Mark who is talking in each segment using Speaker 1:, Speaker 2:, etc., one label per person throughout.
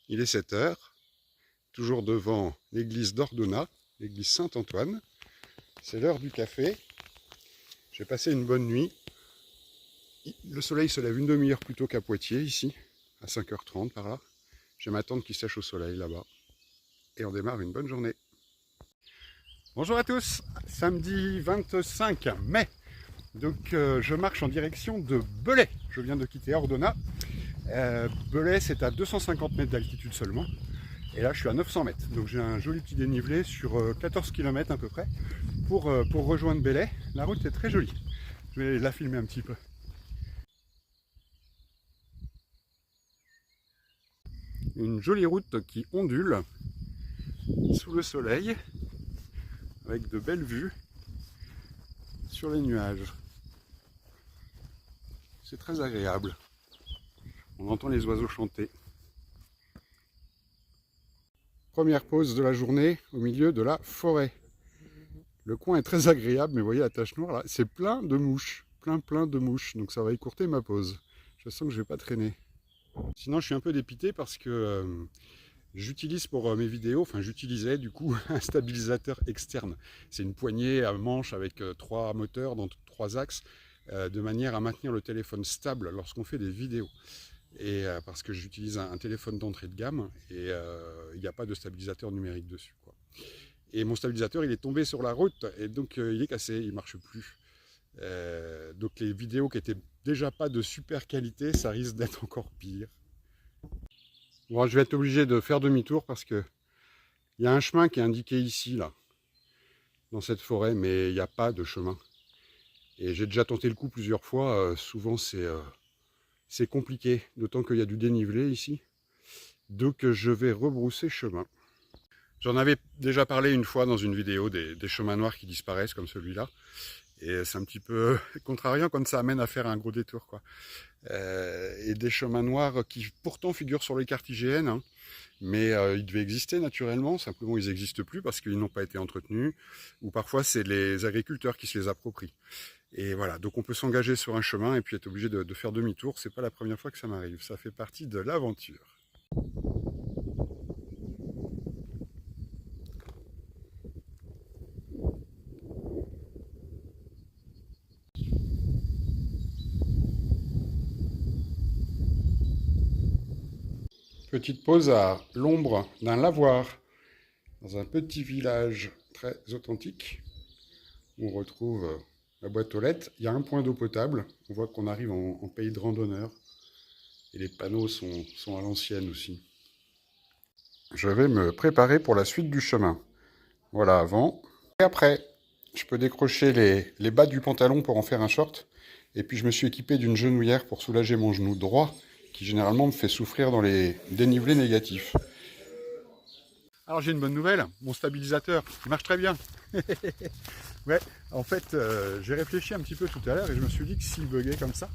Speaker 1: Il est 7 heures, toujours devant l'église d'Ordona, l'église Saint-Antoine. C'est l'heure du café. J'ai passé une bonne nuit. Le soleil se lève une demi-heure plus tôt qu'à Poitiers, ici, à 5h30 par là. Je vais m'attendre qu'il sèche au soleil là-bas. Et on démarre une bonne journée. Bonjour à tous, samedi 25 mai. Donc je marche en direction de Belay. Je viens de quitter Ordona. Belay, c'est à 250 mètres d'altitude seulement. Et là, je suis à 900 mètres. Donc j'ai un joli petit dénivelé sur 14 km à peu près pour rejoindre Belay. La route est très jolie. Je vais la filmer un petit peu. Une jolie route qui ondule sous le soleil avec de belles vues sur les nuages. C'est très agréable. On entend les oiseaux chanter. Première pause de la journée au milieu de la forêt. Le coin est très agréable, mais vous voyez la tache noire là, c'est plein de mouches. Plein de mouches, donc ça va écourter ma pause. Je sens que je ne vais pas traîner. Sinon je suis un peu dépité parce que j'utilise pour mes vidéos, enfin j'utilisais du coup un stabilisateur externe. C'est une poignée à manche avec 3 moteurs dans 3 axes, de manière à maintenir le téléphone stable lorsqu'on fait des vidéos. Et parce que j'utilise un téléphone d'entrée de gamme et il n'y a pas de stabilisateur numérique dessus, quoi. Et mon stabilisateur il est tombé sur la route et donc il est cassé, il ne marche plus. Donc les vidéos qui étaient déjà pas de super qualité, ça risque d'être encore pire. Bon, je vais être obligé de faire demi-tour parce que il y a un chemin qui est indiqué ici, là, dans cette forêt, mais il n'y a pas de chemin. Et j'ai déjà tenté le coup plusieurs fois, souvent c'est compliqué, d'autant qu'il y a du dénivelé ici. Donc je vais rebrousser chemin. J'en avais déjà parlé une fois dans une vidéo des chemins noirs qui disparaissent comme celui-là. Et c'est un petit peu contrariant quand ça amène à faire un gros détour, quoi. Et des chemins noirs qui pourtant figurent sur les cartes IGN, hein, mais ils devaient exister naturellement, simplement ils n'existent plus parce qu'ils n'ont pas été entretenus, ou parfois c'est les agriculteurs qui se les approprient. Et voilà, donc on peut s'engager sur un chemin et puis être obligé de faire demi-tour. C'est pas la première fois que ça m'arrive, ça fait partie de l'aventure. Petite pause à l'ombre d'un lavoir, dans un petit village très authentique. On retrouve la boîte aux lettres. Il y a un point d'eau potable. On voit qu'on arrive en pays de randonneur. Et les panneaux sont à l'ancienne aussi. Je vais me préparer pour la suite du chemin. Voilà avant et après. Je peux décrocher les bas du pantalon pour en faire un short. Et puis je me suis équipé d'une genouillère pour soulager mon genou droit, qui généralement me fait souffrir dans les dénivelés négatifs. Alors j'ai une bonne nouvelle, mon stabilisateur, il marche très bien. Ouais, en fait, j'ai réfléchi un petit peu tout à l'heure et je me suis dit que s'il buguait comme ça,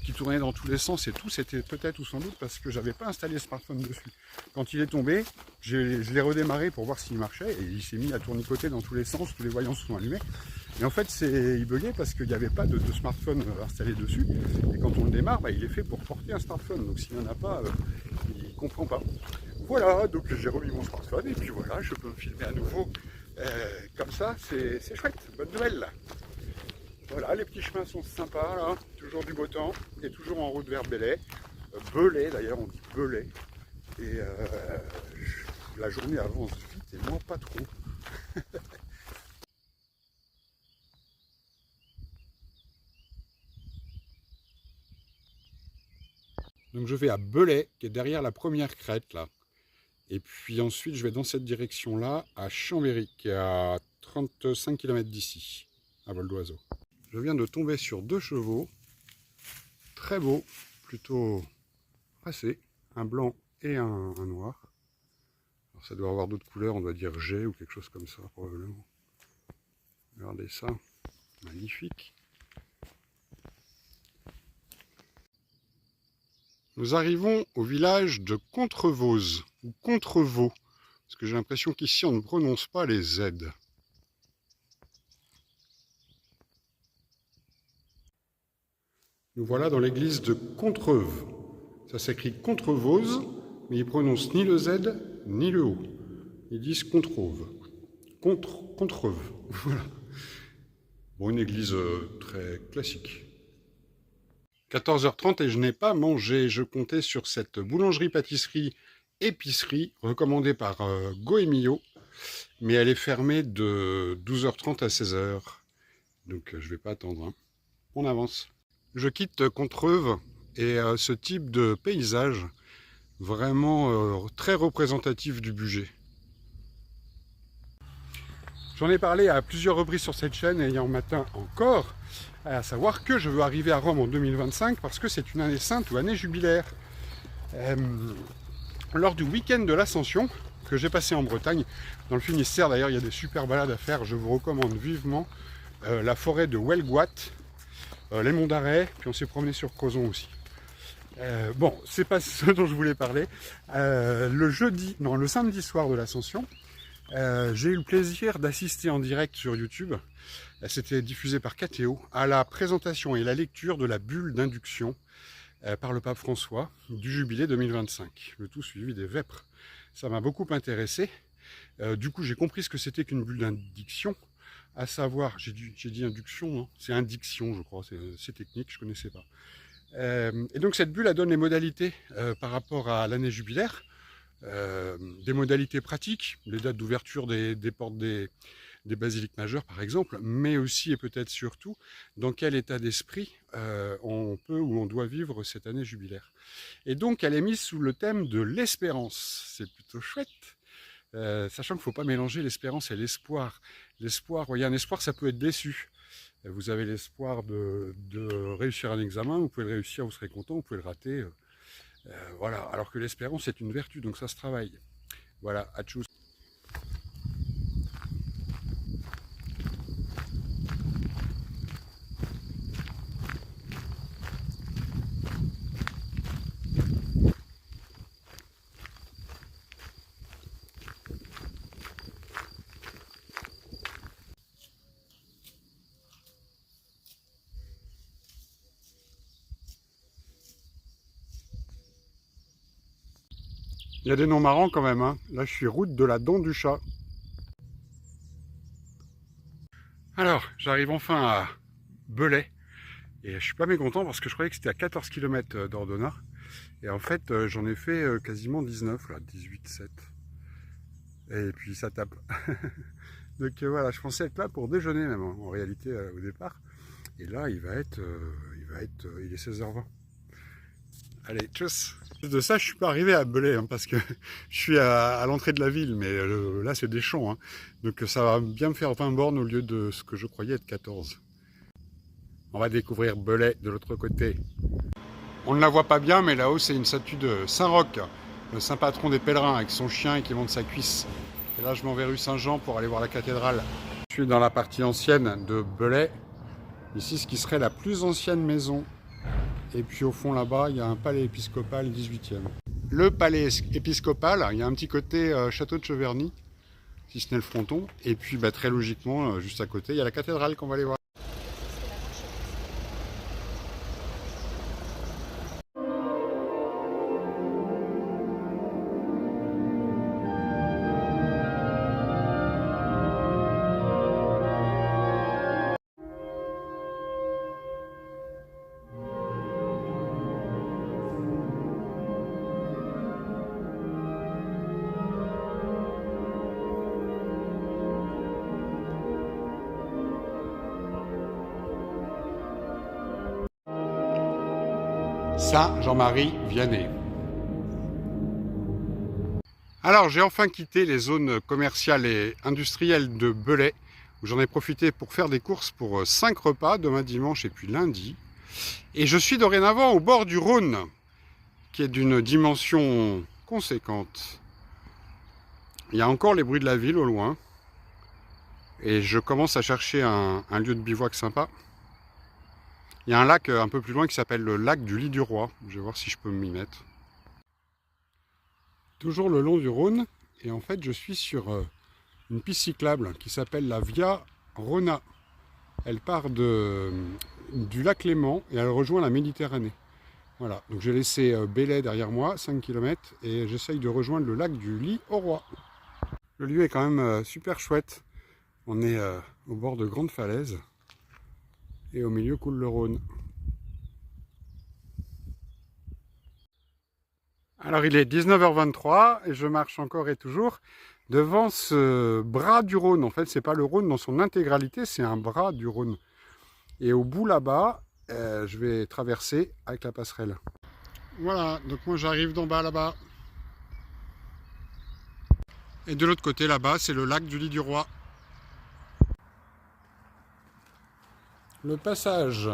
Speaker 1: qui tournait dans tous les sens et tout, c'était peut-être ou sans doute parce que j'avais pas installé le smartphone dessus. Quand il est tombé, je l'ai redémarré pour voir s'il marchait et il s'est mis à tournicoter dans tous les sens, tous les voyants se sont allumés. Et en fait, il buguait parce qu'il n'y avait pas de smartphone installé dessus. Et quand on le démarre, bah, il est fait pour porter un smartphone. Donc s'il n'y en a pas, il ne comprend pas. Voilà, donc j'ai remis mon smartphone et puis voilà, je peux me filmer à nouveau. Comme ça, c'est chouette, bonne nouvelle. Voilà, les petits chemins sont sympas là, toujours du beau temps et toujours en route vers Belay. Belay d'ailleurs, on dit Belay. Et la journée avance vite et moi pas trop. Donc je vais à Belay, qui est derrière la première crête là. Et puis ensuite, je vais dans cette direction-là, à Chambéry, qui est à 35 km d'ici, à vol d'oiseau. Je viens de tomber sur 2 chevaux, très beaux, plutôt pressés, un blanc et un noir. Alors ça doit avoir d'autres couleurs, on doit dire G ou quelque chose comme ça, probablement. Regardez ça, magnifique. Nous arrivons au village de Contrevose, ou Contrevaux, parce que j'ai l'impression qu'ici on ne prononce pas les Z. Nous voilà dans l'église de Contreveux. Ça s'écrit Contrevose, mais ils prononcent ni le Z ni le O. Ils disent Contreuve. Contreuve. Voilà. Bon, une église très classique. 14h30 et je n'ai pas mangé. Je comptais sur cette boulangerie-pâtisserie-épicerie recommandée par Goemio, mais elle est fermée de 12h30 à 16h. Donc je ne vais pas attendre. Hein. On avance. Je quitte Contreuve et ce type de paysage vraiment très représentatif du Bugey. J'en ai parlé à plusieurs reprises sur cette chaîne et hier matin encore, à savoir que je veux arriver à Rome en 2025 parce que c'est une année sainte ou année jubilaire. Lors du week-end de l'Ascension que j'ai passé en Bretagne, dans le Finistère d'ailleurs, il y a des super balades à faire, je vous recommande vivement la forêt de Huelgoat, les monts d'Arrée, puis on s'est promené sur Crozon aussi. Bon, c'est pas ce dont je voulais parler. Le samedi soir de l'Ascension, j'ai eu le plaisir d'assister en direct sur YouTube, c'était diffusé par KTO, à la présentation et la lecture de la bulle d'induction par le pape François du jubilé 2025, le tout suivi des vêpres. Ça m'a beaucoup intéressé. Du coup, j'ai compris ce que c'était qu'une bulle d'induction, à savoir, j'ai dit induction, hein, c'est indiction, je crois, c'est technique, je ne connaissais pas. Et donc cette bulle, elle donne les modalités par rapport à l'année jubilaire, des modalités pratiques, les dates d'ouverture des portes des basiliques majeures par exemple, mais aussi et peut-être surtout dans quel état d'esprit on peut ou on doit vivre cette année jubilaire. Et donc elle est mise sous le thème de l'espérance, c'est plutôt chouette, sachant qu'il ne faut pas mélanger l'espérance et l'espoir. L'espoir, voyez, un espoir ça peut être déçu. Vous avez l'espoir de réussir un examen, vous pouvez le réussir, vous serez content, vous pouvez le rater. Voilà, alors que l'espérance c'est une vertu, donc ça se travaille. Voilà, à tchuss. Il y a des noms marrants quand même, hein. Là je suis route de la Dent du Chat. Alors, j'arrive enfin à Belay. Et je suis pas mécontent parce que je croyais que c'était à 14 km d'Ordona. Et en fait, j'en ai fait quasiment 19, là, 18, 7. Et puis ça tape. Donc voilà, je pensais être là pour déjeuner même, en réalité, au départ. Et là, il est 16h20. Allez, tchuss. De ça, je suis pas arrivé à Belay, hein, parce que je suis à l'entrée de la ville, mais là, c'est des champs. Hein. Donc ça va bien me faire 20 bornes au lieu de ce que je croyais être 14. On va découvrir Belay de l'autre côté. On ne la voit pas bien, mais là-haut, c'est une statue de Saint-Roch, le saint patron des pèlerins, avec son chien qui monte sa cuisse. Et là, je m'en vais rue Saint-Jean pour aller voir la cathédrale. Je suis dans la partie ancienne de Belay. Ici, ce qui serait la plus ancienne maison. Et puis au fond là-bas, il y a un palais épiscopal 18e. Le palais épiscopal, il y a un petit côté château de Cheverny, si ce n'est le fronton. Et puis très logiquement, juste à côté, il y a la cathédrale qu'on va aller voir. Saint Jean-Marie Vianney. Alors j'ai enfin quitté les zones commerciales et industrielles de Belay, où j'en ai profité pour faire des courses pour 5 repas, demain dimanche et puis lundi. Et je suis dorénavant au bord du Rhône, qui est d'une dimension conséquente. Il y a encore les bruits de la ville au loin, et je commence à chercher un lieu de bivouac sympa. Il y a un lac un peu plus loin qui s'appelle le lac du Lit du Roi. Je vais voir si je peux m'y mettre. Toujours le long du Rhône. Et en fait, je suis sur une piste cyclable qui s'appelle la Via Rhôna. Elle part du lac Léman et elle rejoint la Méditerranée. Voilà, donc j'ai laissé Bélay derrière moi, 5 km, et j'essaye de rejoindre le lac du Lis-au-Roi. Le lieu est quand même super chouette. On est au bord de grandes falaises, et au milieu coule le Rhône. Alors il est 19h23 et je marche encore et toujours devant ce bras du Rhône. En fait, c'est pas le Rhône dans son intégralité, c'est un bras du Rhône. Et au bout là-bas, je vais traverser avec la passerelle. Voilà, donc moi j'arrive d'en bas là-bas. Et de l'autre côté là-bas, c'est le lac du Lis-du-Roi. Le passage.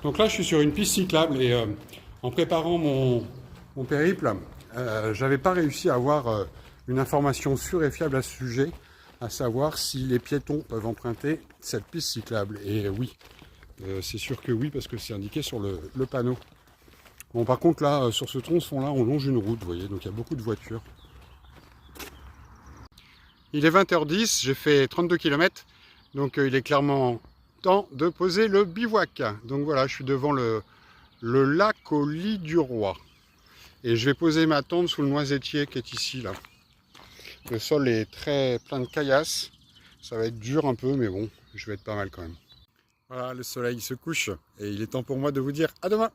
Speaker 1: Donc là, je suis sur une piste cyclable et en préparant mon périple, j'avais pas réussi à avoir une information sûre et fiable à ce sujet, à savoir si les piétons peuvent emprunter cette piste cyclable. Et oui, c'est sûr que oui, parce que c'est indiqué sur le panneau. Bon, par contre, là, sur ce tronçon-là, on longe une route, vous voyez, donc il y a beaucoup de voitures. Il est 20h10, j'ai fait 32 km, donc il est clairement temps de poser le bivouac. Donc voilà, je suis devant le lac au Lis-du-Roi. Et je vais poser ma tente sous le noisetier qui est ici, là. Le sol est très plein de caillasses. Ça va être dur un peu, mais bon, je vais être pas mal quand même. Voilà, le soleil se couche et il est temps pour moi de vous dire à demain.